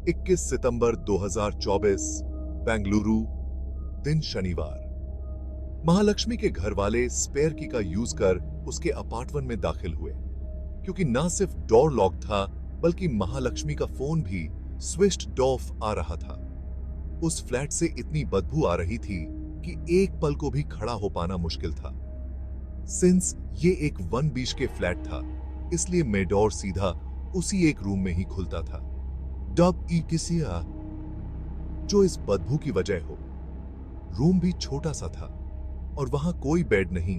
21 सितंबर 2024, बेंगलुरु, दिन शनिवार। महालक्ष्मी के घर वाले स्पेयर की का यूज कर उसके अपार्टमेंट में दाखिल हुए, क्योंकि ना सिर्फ डोर लॉक था बल्कि महालक्ष्मी का फोन भी स्विच्ड ऑफ आ रहा था। उस फ्लैट से इतनी बदबू आ रही थी कि एक पल को भी खड़ा हो पाना मुश्किल था। सिंस ये एक वन बीच के फ्लैट था, इसलिए मेडोर सीधा उसी एक रूम में ही खुलता था। डब ई किसिया, जो इस बदबू की वजह हो। रूम भी छोटा सा था और वहां कोई बेड नहीं,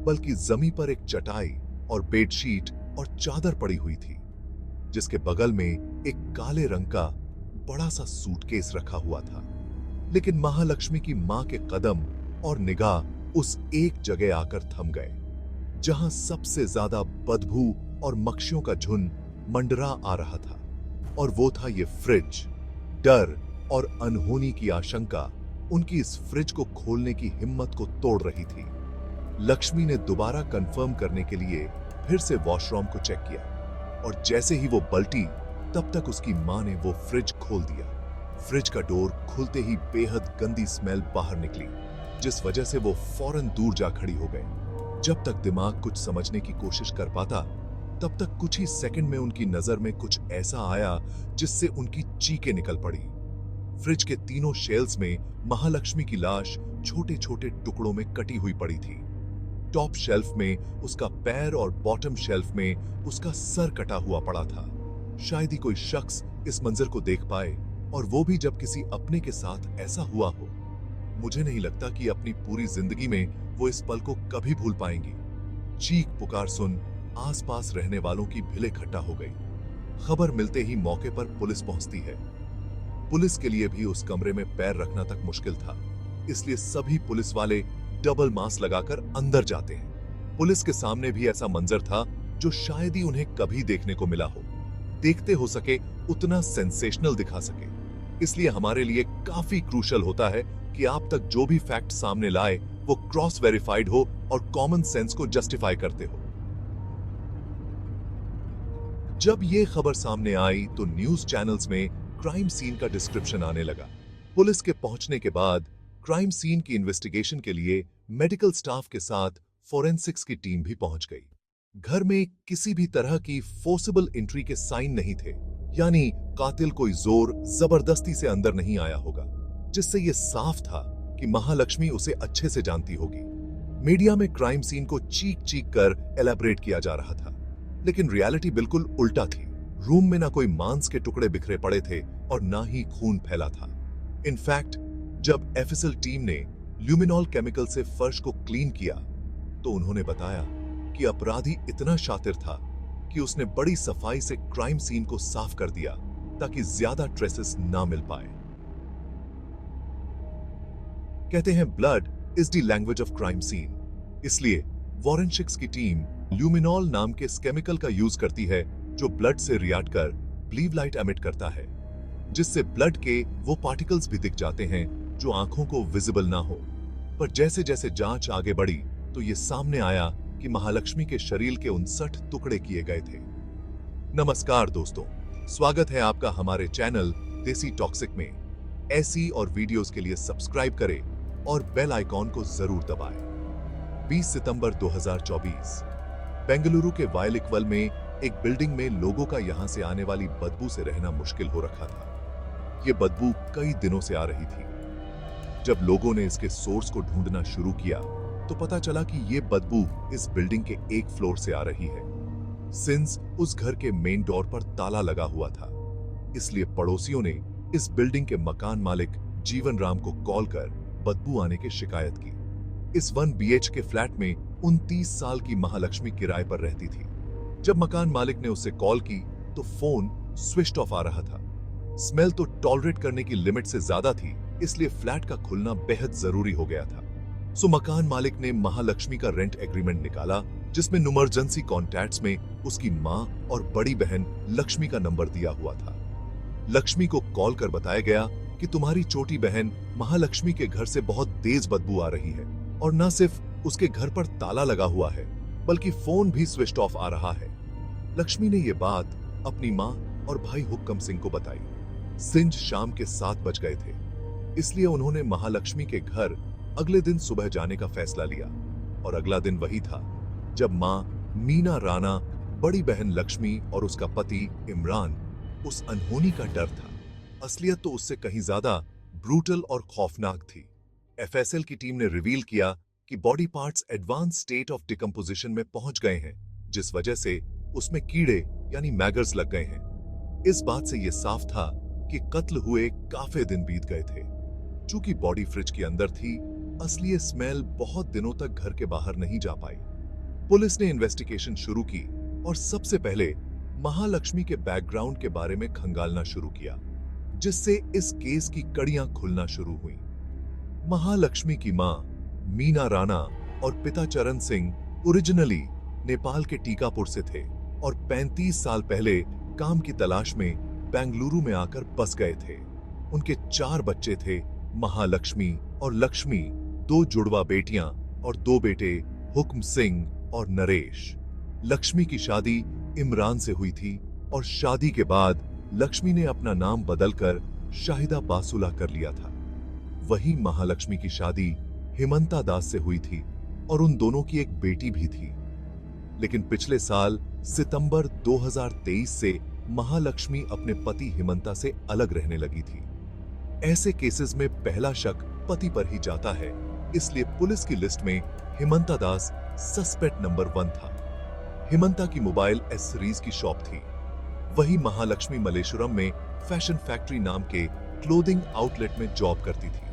बल्कि जमीन पर एक चटाई और बेडशीट और चादर पड़ी हुई थी, जिसके बगल में एक काले रंग का बड़ा सा सूटकेस रखा हुआ था। लेकिन महालक्ष्मी की मां के कदम और निगाह उस एक जगह आकर थम गए, जहां सबसे ज्यादा बदबू और मक्खियों का झुंड मंडरा आ रहा था, और वो था ये फ्रिज। डर और अनहोनी की आशंका उनकी इस फ्रिज को खोलने की हिम्मत को तोड़ रही थी। लक्ष्मी ने दोबारा कंफर्म करने के लिए फिर से वॉशरूम को चेक किया, और जैसे ही वो पलटी, तब तक उसकी मां ने वो फ्रिज खोल दिया। फ्रिज का डोर खुलते ही बेहद गंदी स्मेल बाहर निकली, जिस वजह से वो फौरन दूर जा खड़ी हो गए। जब तक दिमाग कुछ समझने की कोशिश कर पाता, तब तक कुछ ही सेकंड में उनकी नजर में कुछ ऐसा आया जिससे उनकी चीखें निकल पड़ी। फ्रिज के तीनों शेल्फ्स में महालक्ष्मी की लाश छोटे छोटे टुकड़ों में कटी हुई पड़ी थी। टॉप शेल्फ में उसका पैर और बॉटम शेल्फ में उसका सर कटा हुआ पड़ा था। शायद ही कोई शख्स इस मंजर को देख पाए, और वो भी जब किसी अपने के साथ ऐसा हुआ हो। मुझे नहीं लगता कि अपनी पूरी जिंदगी में वो इस पल को कभी भूल पाएंगी। चीख पुकार सुन आसपास रहने वालों की भीड़ इकट्ठा हो गई। खबर मिलते ही मौके पर पुलिस पहुंचती है। पुलिस के लिए भी उस कमरे में पैर रखना तक मुश्किल था, इसलिए सभी पुलिस वाले डबल मास्क लगाकर अंदर जाते हैं। पुलिस के सामने भी ऐसा मंजर था जो शायद ही उन्हें कभी देखने को मिला हो। देखते हो सके उतना सेंसेशनल दिखा सके, इसलिए हमारे लिए काफी क्रूशल होता है कि आप तक जो भी फैक्ट सामने लाए वो क्रॉस वेरीफाइड हो और कॉमन सेंस को जस्टिफाई करते हो। जब ये खबर सामने आई तो न्यूज चैनल्स में क्राइम सीन का डिस्क्रिप्शन आने लगा। पुलिस के पहुंचने के बाद क्राइम सीन की इन्वेस्टिगेशन के लिए मेडिकल स्टाफ के साथ फोरेंसिक्स की टीम भी पहुंच गई। घर में किसी भी तरह की फोर्सिबल एंट्री के साइन नहीं थे, यानी कातिल कोई जोर जबरदस्ती से अंदर नहीं आया होगा, जिससे यह साफ था कि महालक्ष्मी उसे अच्छे से जानती होगी। मीडिया में क्राइम सीन को चीख चीख कर एलैबोरेट किया जा रहा था, लेकिन रियलिटी बिल्कुल उल्टा थी। रूम में ना कोई मांस के टुकड़े बिखरे पड़े थे और ना ही खून फैला था। इनफैक्ट जब एफएसएल टीम ने ल्यूमिनॉल केमिकल से फर्श को क्लीन किया, तो उन्होंने बताया कि अपराधी इतना शातिर था कि उसने बड़ी सफाई से क्राइम सीन को साफ कर दिया ताकि ज्यादा ट्रेसेस ना मिल पाए। कहते हैं blood is the language of crime scene, इसलिए फोरेंसिक्स की टीम ल्यूमिनॉल नाम के इस केमिकल का यूज करती है, जो ब्लड से रिएक्ट कर ब्लू लाइट एमिट करता है, जिससे ब्लड के वो पार्टिकल्स भी दिख जाते हैं जो आंखों को विजिबल ना हो। पर जैसे जैसे जांच आगे बढ़ी तो ये सामने आया कि महालक्ष्मी के शरीर के 59 टुकड़े किए गए थे। नमस्कार दोस्तों, स्वागत है आपका हमारे चैनल देसी टॉक्सिक में। ऐसी और वीडियोस के लिए सब्सक्राइब करें और बेल आइकॉन को जरूर दबाएं। 20 सितंबर 2024, बेंगलुरु के वायलिकवल में एक बिल्डिंग में लोगों का यहां से आने वाली बदबू से रहना मुश्किल हो रखा था। यह बदबू कई दिनों से आ रही थी। जब लोगों ने इसके सोर्स को ढूंढना शुरू किया तो पता चला कि यह बदबू इस बिल्डिंग के एक फ्लोर से आ रही है। सिंस उस घर के मेन डोर पर ताला लगा हुआ था, इसलिए पड़ोसियों ने इस बिल्डिंग के मकान मालिक जीवन राम को कॉल कर बदबू आने की शिकायत की। इस 1 BHK फ्लैट में 29 साल की महालक्ष्मी किराए पर रहती थी। जब मकान मालिक ने उससे कॉल की तो फोन स्विच्ड ऑफ आ रहा था। स्मेल तो टॉलरेट करने की लिमिट से ज्यादा थी, इसलिए फ्लैट का खुलना बेहद जरूरी हो गया था। सो मकान मालिक ने महालक्ष्मी का रेंट एग्रीमेंट निकाला, जिसमें इमरजेंसी कॉन्टैक्ट्स में उसकी मां और बड़ी बहन लक्ष्मी का नंबर दिया हुआ था। लक्ष्मी को कॉल कर बताया गया कि तुम्हारी छोटी बहन महालक्ष्मी के घर से बहुत तेज बदबू आ रही है, और न सिर्फ उसके घर पर ताला लगा हुआ है बल्कि फोन भी स्विच ऑफ आ रहा है। लक्ष्मी ने यह बात अपनी मां और भाई हुक्कम सिंह को बताई। सिंज शाम के 7 बज गए थे, इसलिए उन्होंने महालक्ष्मी के घर अगले दिन सुबह जाने का फैसला लिया। और अगला दिन वही था जब मां मीना राणा, बड़ी बहन लक्ष्मी और उसका पति इमरान उस अनहोनी का डर था। असलियत तो उससे कहीं ज्यादा ब्रूटल और खौफनाक थी। एफएसएल की टीम ने रिवील किया कि body parts advance state of decomposition में पहुंच गए हैं, जिस वजह से उसमें कीड़े यानी मैगर्स लग गए हैं। इस बात से यह साफ था कि कत्ल हुए काफी दिन बीत गए थे। चूंकि बॉडी फ्रिज के अंदर थी, असली स्मेल बहुत दिनों तक घर के बाहर नहीं जा पाई। पुलिस ने इन्वेस्टिगेशन शुरू की और सबसे पहले महालक्ष्मी के बैकग्राउंड के बारे में खंगालना शुरू किया, जिससे इस केस की कड़ियां खुलना शुरू हुई। महालक्ष्मी की मां मीना राणा और पिता चरण सिंह ओरिजिनली नेपाल के टीकापुर से थे और 35 साल पहले काम की तलाश में बेंगलुरु में आकर बस गए थे। उनके 4 बच्चे थे, महालक्ष्मी और लक्ष्मी, 2 जुड़वा बेटियां और 2 बेटे, हुक्म सिंह और नरेश। लक्ष्मी की शादी इमरान से हुई थी और शादी के बाद लक्ष्मी ने अपना नाम बदलकर शाहिदा बासुला कर लिया था। वहीं महालक्ष्मी की शादी हिमंता दास से हुई थी और उन दोनों की एक बेटी भी थी। लेकिन पिछले साल सितंबर 2023 से महालक्ष्मी अपने पति हिमंता से अलग रहने लगी थी। ऐसे केसेस में पहला शक पति पर ही जाता है, इसलिए पुलिस की लिस्ट में हिमंता दास सस्पेक्ट नंबर 1 था। हिमंता की मोबाइल एसेसरीज की शॉप थी। वही महालक्ष्मी मलेश्वरम में फैशन फैक्ट्री नाम के क्लोथिंग आउटलेट में जॉब करती थी।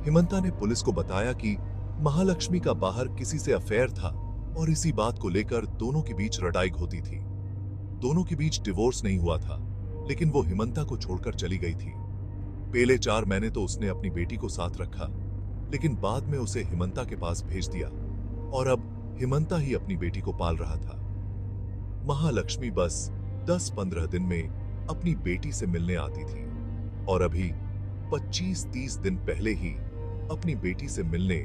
हिमंता ने पुलिस को बताया कि महालक्ष्मी का बाहर किसी से अफेयर था और इसी बात को लेकर दोनों के बीच रटाई होती थी। दोनों के बीच डिवोर्स नहीं हुआ था, लेकिन वो हिमंता को छोड़कर चली गई थी। पहले 4 महीने तो उसने अपनी बेटी को साथ रखा, लेकिन बाद में उसे हिमंता के पास भेज दिया और अब हिमंता ही अपनी बेटी को पाल रहा था। महालक्ष्मी बस 10-15 दिन में अपनी बेटी से मिलने आती थी और अभी 25-30 दिन पहले ही अपनी बेटी से मिलने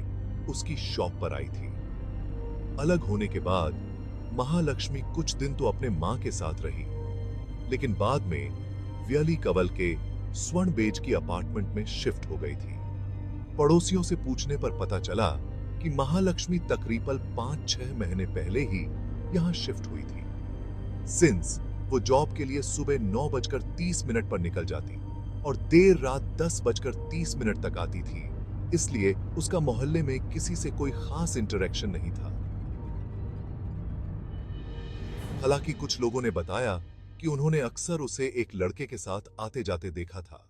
उसकी शॉप पर आई थी। अलग होने के बाद महालक्ष्मी कुछ दिन तो अपने मां के साथ रही, लेकिन बाद में व्यली कवल के स्वर्ण बेज की अपार्टमेंट में शिफ्ट हो गई थी। पड़ोसियों से पूछने पर पता चला कि महालक्ष्मी तकरीबन 5-6 महीने पहले ही यहां शिफ्ट हुई थी। सिंस वो जॉब के लिए सुबह 9:30 पर निकल जाती और देर रात 10:30 तक आती थी, इसलिए उसका मोहल्ले में किसी से कोई खास इंटरेक्शन नहीं था। हालांकि कुछ लोगों ने बताया कि उन्होंने अक्सर उसे एक लड़के के साथ आते जाते देखा था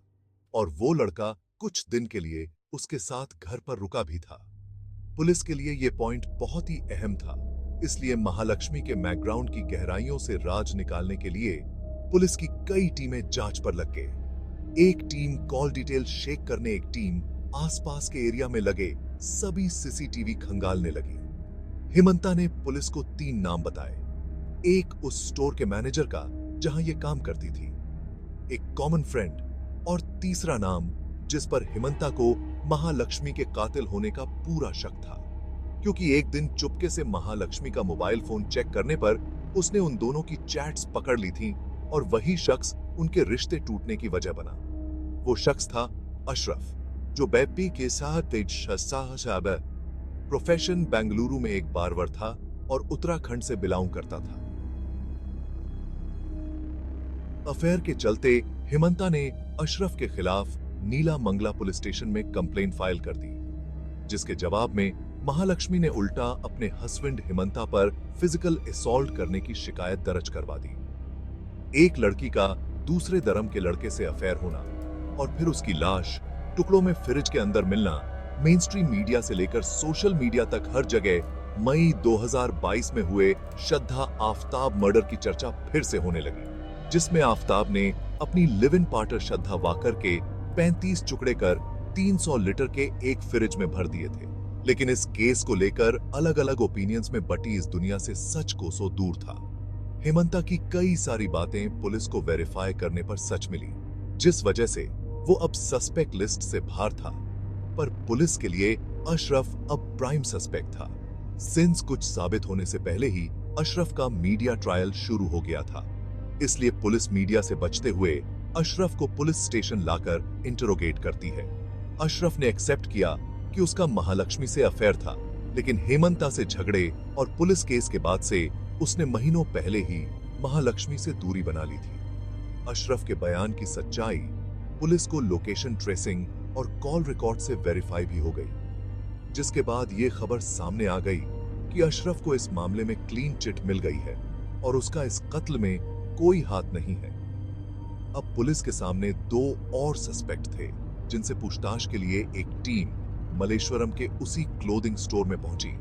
और वो लड़का कुछ दिन के लिए उसके साथ घर पर रुका भी था। पुलिस के लिए यह पॉइंट बहुत ही अहम था, इसलिए महालक्ष्मी के बैकग्राउंड की गहराइयों से राज निकालने के लिए पुलिस की कई टीमें जांच पर लग गए। एक टीम कॉल डिटेल शेक करने, एक टीम आसपास के एरिया में लगे सभी सीसीटीवी खंगालने लगी। हिमंता ने पुलिस को 3 नाम बताए। एक उस स्टोर के मैनेजर का जहां ये काम करती थी, एक कॉमन फ्रेंड और तीसरा नाम जिस पर हिमंता को महालक्ष्मी के कातिल होने का पूरा शक था, क्योंकि एक दिन चुपके से महालक्ष्मी का मोबाइल फोन चेक करने पर उसने उन दोनों की चैट्स पकड़ ली थी और वही शख्स उनके रिश्ते टूटने की वजह बना। वो शख्स था अशरफ, जो बेपी के साथ प्रोफेशन बेंगलुरु में एक बारवर था और उत्तराखंड से बिलोंग करता था। अफेयर के चलते हिमंता ने अशरफ के खिलाफ नीला मंगला पुलिस स्टेशन में कंप्लेंट फाइल कर दी, जिसके जवाब में महालक्ष्मी ने उल्टा अपने हस्बैंड हिमंता पर फिजिकल असॉल्ट करने की शिकायत दर्ज करवा दी। एक लड़की का दूसरे धर्म के लड़के से अफेयर होना और फिर उसकी लाश टुकड़ों में फ्रिज के अंदर मिलना मेन स्ट्रीम मीडिया से लेकर सोशल मीडिया तक हर जगह मई 2022 में हुए श्रद्धा आफ्ताब मर्डर की चर्चा फिर से होने लगी, जिसमें आफ्ताब ने अपनी live in partner Shraddha walker के 35 टुकड़े कर 300 लीटर के एक फ्रिज में भर दिए थे। लेकिन इस केस को लेकर अलग अलग ओपिनियंस में बटी इस दुनिया से सच कोसों दूर था। हिमंता की कई सारी बातें पुलिस को वेरीफाई करने पर सच मिली, जिस वजह से वो अब सस्पेक्ट लिस्ट से बाहर था। पर पुलिस के लिए अशरफ अब प्राइम सस्पेक्ट था। सिंस कुछ साबित होने से पहले ही अशरफ का मीडिया ट्रायल शुरू हो गया था। इसलिए पुलिस मीडिया से बचते हुए अशरफ को पुलिस स्टेशन लाकर इंटरोगेट करती है। अशरफ ने एक्सेप्ट किया कि उसका महालक्ष्मी से अफेयर था, लेकिन हेमंता से झगड़े और पुलिस केस के बाद से उसने महीनों पहले ही महालक्ष्मी से दूरी बना ली थी। अशरफ के बयान की सच्चाई पुलिस को लोकेशन ट्रेसिंग और कॉल रिकॉर्ड से वेरीफाई भी हो गई, जिसके बाद यह खबर सामने आ गई कि अशरफ को इस मामले में क्लीन चिट मिल गई है और उसका इस कत्ल में कोई हाथ नहीं है। अब पुलिस के सामने 2 और सस्पेक्ट थे, जिनसे पूछताछ के लिए एक टीम मलेश्वरम के उसी क्लोथिंग स्टोर में पहुंची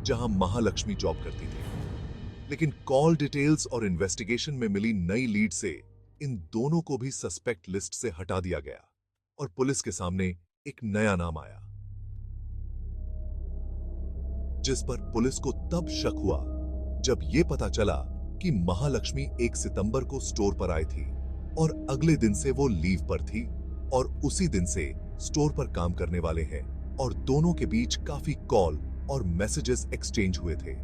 जहां महालक्ष्मी जॉब करती थी। लेकिन कॉल डिटेल्स और इन्वेस्टिगेशन में मिली नई लीड से इन दोनों को भी सस्पेक्ट लिस्ट से हटा दिया गया और पुलिस के सामने एक नया नाम आया, जिस पर पुलिस को तब शक हुआ जब यह पता चला कि महालक्ष्मी 1 सितंबर को स्टोर पर आई थी और अगले दिन से वो लीव पर थी और उसी दिन से स्टोर पर काम करने वाले हैं और दोनों के बीच काफी कॉल और मैसेजेस एक्सचेंज हुए थे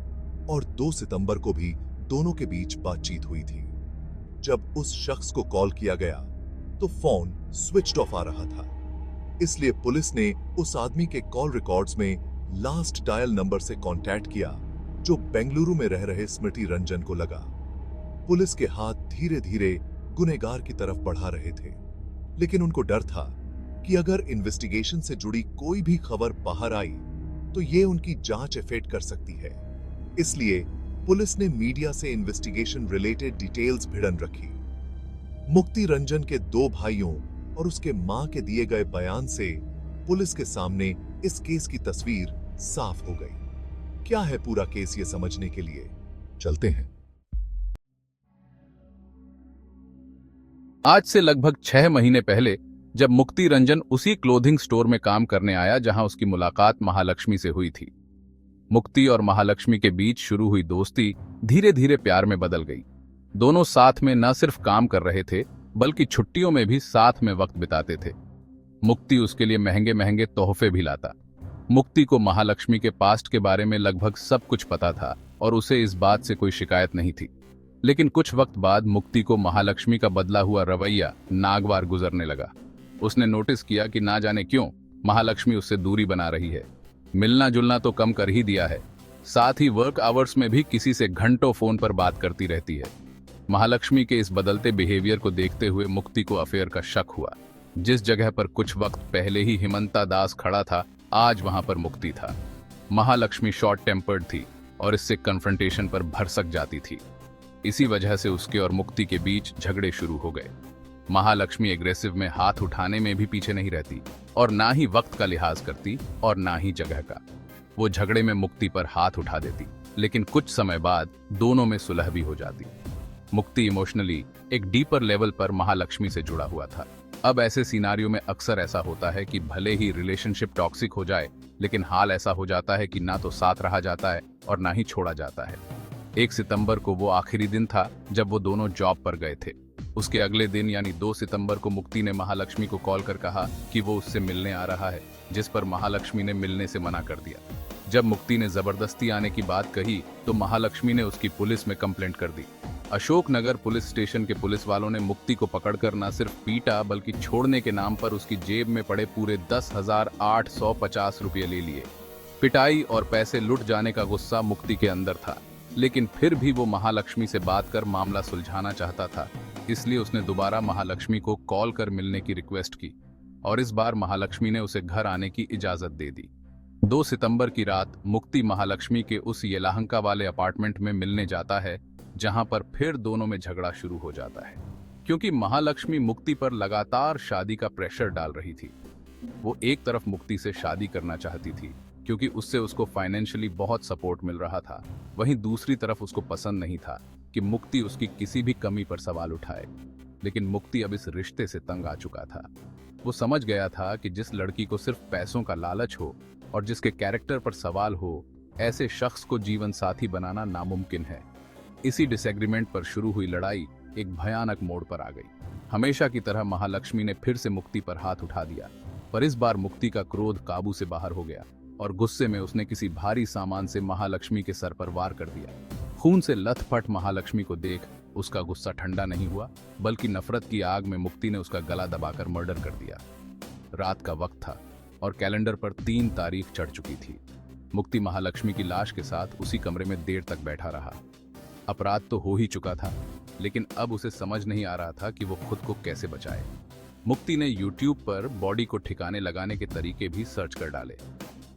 और 2 सितंबर को भी दोनों के बीच बातचीत हुई थी। जब उस शख्स को कॉल किया गया तो फोन स्विच्ड ऑफ आ रहा था, इसलिए पुलिस ने उस आदमी के कॉल रिकॉर्ड्स में लास्ट डायल नंबर से कांटेक्ट किया जो बेंगलुरु में रह रहे स्मृति रंजन को लगा। पुलिस के हाथ धीरे धीरे गुनहगार की तरफ बढ़ा रहे थे, लेकिन उनको डर था कि अगर इन्वेस्टिगेशन से जुड़ी कोई भी खबर बाहर आई तो ये उनकी जांच अफेक्ट कर सकती है। इसलिए पुलिस ने मीडिया से इन्वेस्टिगेशन रिलेटेड डिटेल्स भिड़न रखी। मुक्ति रंजन के 2 भाइयों और उसके मां के दिए गए बयान से पुलिस के सामने इस केस की तस्वीर साफ हो गई। क्या है पूरा केस, ये समझने के लिए चलते हैं। आज से लगभग 6 महीने पहले जब मुक्ति रंजन उसी क्लोथिंग स्टोर में काम करने आया जहां उसकी मुलाकात महालक्ष्मी से हुई थी। मुक्ति और महालक्ष्मी के बीच शुरू हुई दोस्ती धीरे धीरे प्यार में बदल गई। दोनों साथ में न सिर्फ काम कर रहे थे बल्कि छुट्टियों में भी साथ में वक्त बिताते थे। मुक्ति उसके लिए महंगे महंगे तोहफे भी लाता। मुक्ति को महालक्ष्मी के पास्ट के बारे में लगभग सब कुछ पता था और उसे इस बात से कोई शिकायत नहीं थी। लेकिन कुछ वक्त बाद मुक्ति को महालक्ष्मी का बदला हुआ रवैया नागवार गुजरने लगा। उसने नोटिस किया कि ना जाने क्यों महालक्ष्मी उससे दूरी बना रही है। मिलना जुलना तो कम कर ही दिया है, साथ ही वर्क आवर्स में भी किसी से घंटों फोन पर बात करती रहती है। महालक्ष्मी के इस बदलते बिहेवियर को देखते हुए मुक्ति को अफेयर का शक हुआ। जिस जगह पर कुछ वक्त पहले ही हेमंता दास खड़ा था, आज वहां पर मुक्ति था। महालक्ष्मी शॉर्ट टेम्पर्ड थी और इससे कन्फ्रंटेशन पर भरसक जाती थी। इसी वजह से उसके और मुक्ति के बीच झगड़े शुरू हो गए। महालक्ष्मी एग्रेसिव में हाथ उठाने में भी पीछे नहीं रहती और ना ही वक्त का लिहाज करती और ना ही जगह का। वो झगड़े में मुक्ति पर हाथ उठा देती, लेकिन कुछ समय बाद दोनों में सुलह भी हो जाती। मुक्ति इमोशनली एक डीपर लेवल पर महालक्ष्मी से जुड़ा हुआ था। अब ऐसे सिनारियो में अक्सर ऐसा होता है कि भले ही रिलेशनशिप टॉक्सिक हो जाए, लेकिन हाल ऐसा हो जाता है कि ना तो साथ रहा जाता है और ना ही छोड़ा जाता है। 1 सितंबर को वो आखिरी दिन था जब वो दोनों जॉब पर गए थे। उसके अगले दिन यानी 2 सितंबर को मुक्ति ने महालक्ष्मी को कॉल कर कहा कि वो उससे मिलने आ रहा है, जिस पर महालक्ष्मी ने मिलने से मना कर दिया। जब मुक्ति ने जबरदस्ती आने की बात कही तो महालक्ष्मी ने उसकी पुलिस में कंप्लेंट कर दी। अशोकनगर पुलिस स्टेशन के पुलिस वालों ने मुक्ति को पकड़कर न सिर्फ पीटा बल्कि छोड़ने के नाम पर उसकी जेब में पड़े पूरे 10,850 रुपये ले लिए। पिटाई और पैसे लुट जाने का गुस्सा मुक्ति के अंदर था, लेकिन फिर भी वो महालक्ष्मी से बात कर मामला सुलझाना चाहता था। इसलिए उसने दोबारा महालक्ष्मी को कॉल कर मिलने की रिक्वेस्ट की और इस बार महालक्ष्मी ने उसे घर आने की इजाजत दे दी। 2 सितंबर की रात मुक्ति महालक्ष्मी के उस येलाहंका वाले अपार्टमेंट में मिलने जाता है, जहां पर फिर दोनों में झगड़ा शुरू हो जाता है, क्योंकि महालक्ष्मी मुक्ति पर लगातार शादी का प्रेशर डाल रही थी। वो एक तरफ मुक्ति से शादी करना चाहती थी क्योंकि उससे उसको फाइनेंशियली बहुत सपोर्ट मिल रहा था, वहीं दूसरी तरफ उसको पसंद नहीं था कि मुक्ति उसकी किसी भी कमी पर सवाल उठाए। लेकिन मुक्ति अब इस रिश्ते से तंग आ चुका था। वो समझ गया था कि जिस लड़की को सिर्फ पैसों का लालच हो और जिसके कैरेक्टर पर सवाल हो, ऐसे शख्स को जीवन साथी बनाना नामुमकिन है। इसी डिसएग्रीमेंट पर शुरू हुई लड़ाई एक भयानक मोड़ पर आ गई। हमेशा की तरह महालक्ष्मी ने फिर से मुक्ति पर हाथ उठा दिया, पर इस बार मुक्ति का क्रोध काबू से बाहर हो गया और गुस्से में उसने किसी भारी सामान से महालक्ष्मी के सर पर वार कर दिया। खून से लथपथ महालक्ष्मी को देख उसका गुस्सा ठंडा नहीं हुआ, बल्कि नफरत की आग में मुक्ति ने उसका गला दबाकर मर्डर कर दिया। रात का वक्त था और कैलेंडर पर 3 तारीख चढ़ चुकी थी। मुक्ति महालक्ष्मी की लाश के साथ उसी कमरे में देर तक बैठा रहा। अपराध तो हो ही चुका था, लेकिन अब उसे समझ नहीं आ रहा था कि वो खुद को कैसे बचाए। मुक्ति ने YouTube पर बॉडी को ठिकाने लगाने के तरीके भी सर्च कर डाले।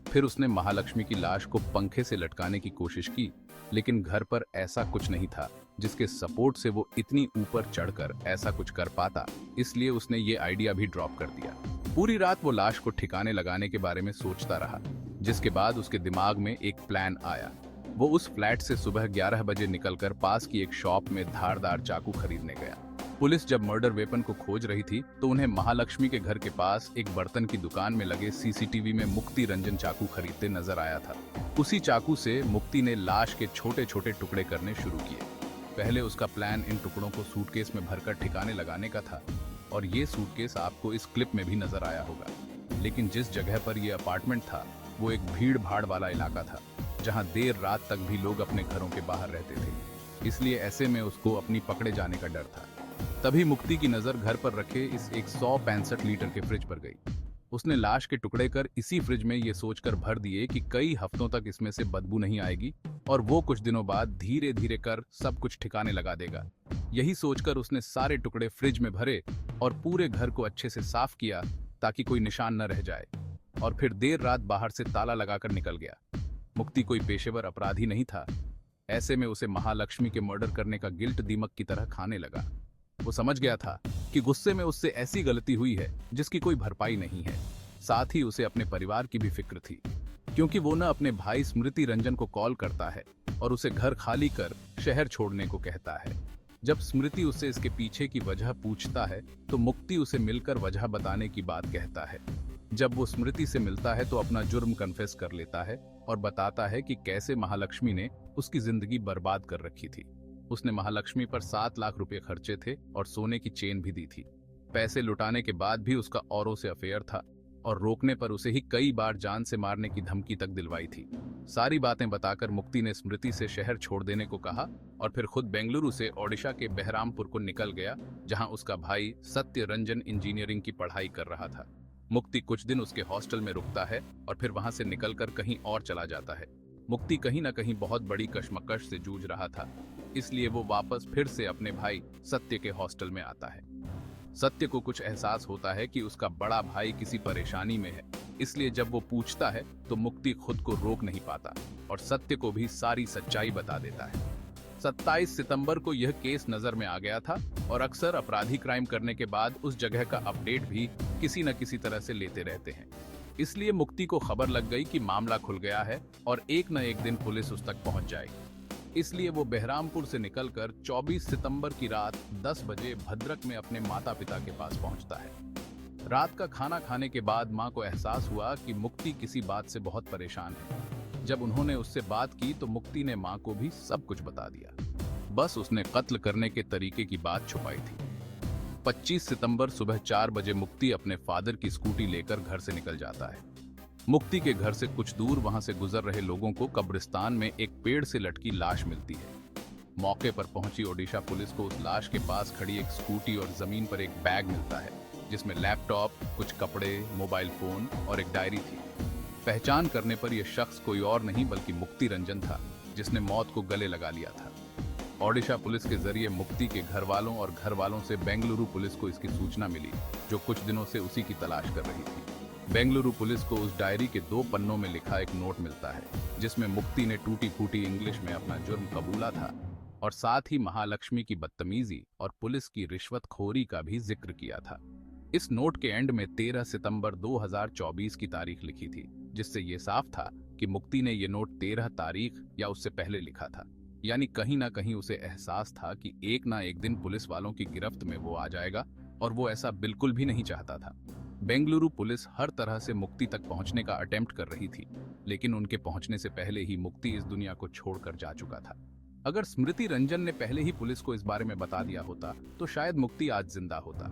फिर उसने महालक्ष्मी की लाश को पंखे से लटकाने की कोशिश की, लेकिन घर पर ऐसा कुछ नहीं था जिसके सपोर्ट से वो इतनी ऊपर चढ़कर ऐसा कुछ कर पाता, इसलिए उसने ये आइडिया भी ड्रॉप कर दिया। पूरी रात वो लाश को ठिकाने लगाने के बारे में सोचता रहा, जिसके बाद उसके दिमाग में एक प्लान आया। वो उस फ्लैट से सुबह 11 बजे निकलकर पास की एक शॉप में धारदार चाकू खरीदने गया। पुलिस जब मर्डर वेपन को खोज रही थी तो उन्हें महालक्ष्मी के घर के पास एक बर्तन की दुकान में लगे सीसीटीवी में मुक्ति रंजन चाकू खरीदते नजर आया था। उसी चाकू से मुक्ति ने लाश के छोटे छोटे टुकड़े करने शुरू किए। पहले उसका प्लान इन टुकड़ों को सूटकेस में भरकर ठिकाने लगाने का था, और ये सूटकेस आपको इस क्लिप में भी नजर आया होगा। लेकिन जिस जगह पर यह अपार्टमेंट था वो एक भीड़ भाड़ वाला इलाका था, जहां देर रात तक भी लोग अपने घरों के बाहर रहते थे, इसलिए ऐसे में उसको अपनी पकड़े जाने का डर था। तभी मुक्ति की नजर घर पर रखे इस 165 लीटर के फ्रिज पर गई। उसने लाश के टुकड़े कर इसी फ्रिज में ये सोचकर भर दिए कि कई हफ्तों तक इसमें से बदबू नहीं आएगी और वो कुछ दिनों बाद धीरे धीरे कर सब कुछ ठिकाने लगा देगा। यही सोचकर उसने सारे टुकड़े फ्रिज में भरे और पूरे घर को अच्छे से साफ किया ताकि कोई निशान न रह जाए, और फिर देर रात बाहर से ताला लगाकर निकल गया। मुक्ति कोई पेशेवर अपराधी नहीं था, ऐसे में उसे महालक्ष्मी के मर्डर करने का गिल्ट दीमक की तरह खाने लगा। वो समझ गया था कि गुस्से में उससे ऐसी गलती हुई है जिसकी कोई भरपाई नहीं है। साथ ही उसे अपने परिवार की भी फिक्र थी, क्योंकि वो न अपने भाई स्मृति रंजन को कॉल करता है और उसे घर खाली कर शहर छोड़ने को कहता है। जब स्मृति उससे इसके पीछे की वजह पूछता है तो मुक्ति उसे मिलकर वजह बताने की बात कहता है। जब वो स्मृति से मिलता है तो अपना जुर्म कन्फेस कर लेता है और बताता है कि कैसे महालक्ष्मी ने उसकी जिंदगी बर्बाद कर रखी थी। उसने महालक्ष्मी पर 7 लाख रुपए खर्चे थे और सोने की चेन भी दी थी। पैसे लुटाने के बाद भी उसका औरों से अफेयर था और रोकने पर उसे ही कई बार जान से मारने की धमकी तक दिलवाई थी। सारी बातें बताकर मुक्ति ने स्मृति से शहर छोड़ देने को कहा और फिर खुद बेंगलुरु से ओडिशा के बहरामपुर को निकल गया, जहां उसका भाई सत्य रंजन इंजीनियरिंग की पढ़ाई कर रहा था। मुक्ति कुछ दिन उसके हॉस्टल में रुकता है और फिर वहां से निकलकर कहीं और चला जाता है। मुक्ति कहीं न कहीं बहुत बड़ी कश्मकश से जूझ रहा था, इसलिए वो वापस फिर से अपने भाई सत्य के हॉस्टल में आता है। सत्य को कुछ एहसास होता है कि उसका बड़ा भाई किसी परेशानी में है, इसलिए जब वो पूछता है तो मुक्ति खुद को रोक नहीं पाता और सत्य को भी सारी सच्चाई बता देता है। 27 सितंबर को यह केस नजर में आ गया था और अक्सर अपराधी क्राइम करने के बाद उस जगह का अपडेट भी किसी न किसी तरह से लेते रहते हैं, इसलिए मुक्ति को खबर लग गई कि मामला खुल गया है और एक न एक दिन पुलिस उस तक पहुंच जाएगी। इसलिए वो बहरामपुर से निकलकर 24 सितंबर की रात 10 बजे भद्रक में अपने माता पिता के पास पहुंचता है। रात का खाना खाने के बाद मां को एहसास हुआ कि मुक्ति किसी बात से बहुत परेशान है। जब उन्होंने उससे बात की तो मुक्ति ने मां को भी सब कुछ बता दिया, बस उसने कत्ल करने के तरीके की बात छुपाई थी। 25 सितंबर सुबह 4 बजे मुक्ति अपने फादर की स्कूटी लेकर घर से निकल जाता है। मुक्ति के घर से कुछ दूर वहां से गुजर रहे लोगों को कब्रिस्तान में एक पेड़ से लटकी लाश मिलती है। मौके पर पहुंची ओडिशा पुलिस को उस लाश के पास खड़ी एक स्कूटी और जमीन पर एक बैग मिलता है, जिसमें लैपटॉप, कुछ कपड़े, मोबाइल फोन और एक डायरी थी। पहचान करने पर यह शख्स कोई और नहीं बल्कि मुक्ति रंजन था, जिसने मौत को गले लगा लिया था। ओडिशा पुलिस के जरिए मुक्ति के घर वालों और घर वालों से बेंगलुरु पुलिस को इसकी सूचना मिली, जो कुछ दिनों से उसी की तलाश कर रही थी। बेंगलुरु पुलिस को उस डायरी के 2 पन्नों में लिखा एक नोट मिलता है, जिसमें मुक्ति ने टूटी फूटी इंग्लिश में अपना जुर्म कबूला था और साथ ही महालक्ष्मी की बदतमीजी और पुलिस की रिश्वतखोरी का भी जिक्र किया था। इस नोट के एंड में 13 सितंबर 2024 की तारीख लिखी थी, जिससे ये साफ था कि मुक्ति ने ये नोट 13 तारीख या उससे पहले लिखा था। यानी कहीं ना कहीं उसे एहसास था कि एक ना एक दिन पुलिस वालों की गिरफ्त में वो आ जाएगा, और वो ऐसा बिल्कुल भी नहीं चाहता था। बेंगलुरु पुलिस हर तरह से मुक्ति तक पहुंचने का अटेम्प्ट कर रही थी, लेकिन उनके पहुंचने से पहले ही मुक्ति इस दुनिया को छोड़कर जा चुका था। अगर स्मृति रंजन ने पहले ही पुलिस को इस बारे में बता दिया होता तो शायद मुक्ति आज जिंदा होता।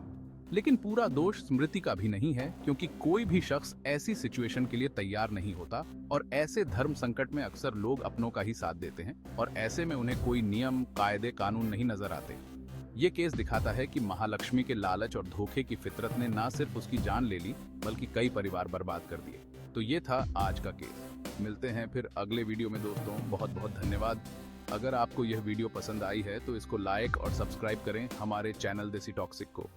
लेकिन पूरा दोष स्मृति का भी नहीं है, क्योंकि कोई भी शख्स ऐसी सिचुएशन के लिए तैयार नहीं होता और ऐसे धर्म संकट में अक्सर लोग अपनों का ही साथ देते हैं और ऐसे में उन्हें कोई नियम, कायदे, कानून नहीं नजर आते। ये केस दिखाता है कि महालक्ष्मी के लालच और धोखे की फितरत ने ना सिर्फ उसकी जान ले ली बल्कि कई परिवार बर्बाद कर दिए। तो ये था आज का केस। मिलते हैं फिर अगले वीडियो में दोस्तों। बहुत बहुत धन्यवाद। अगर आपको यह वीडियो पसंद आई है तो इसको लाइक और सब्सक्राइब करें हमारे चैनल देसी टॉक्सिक को।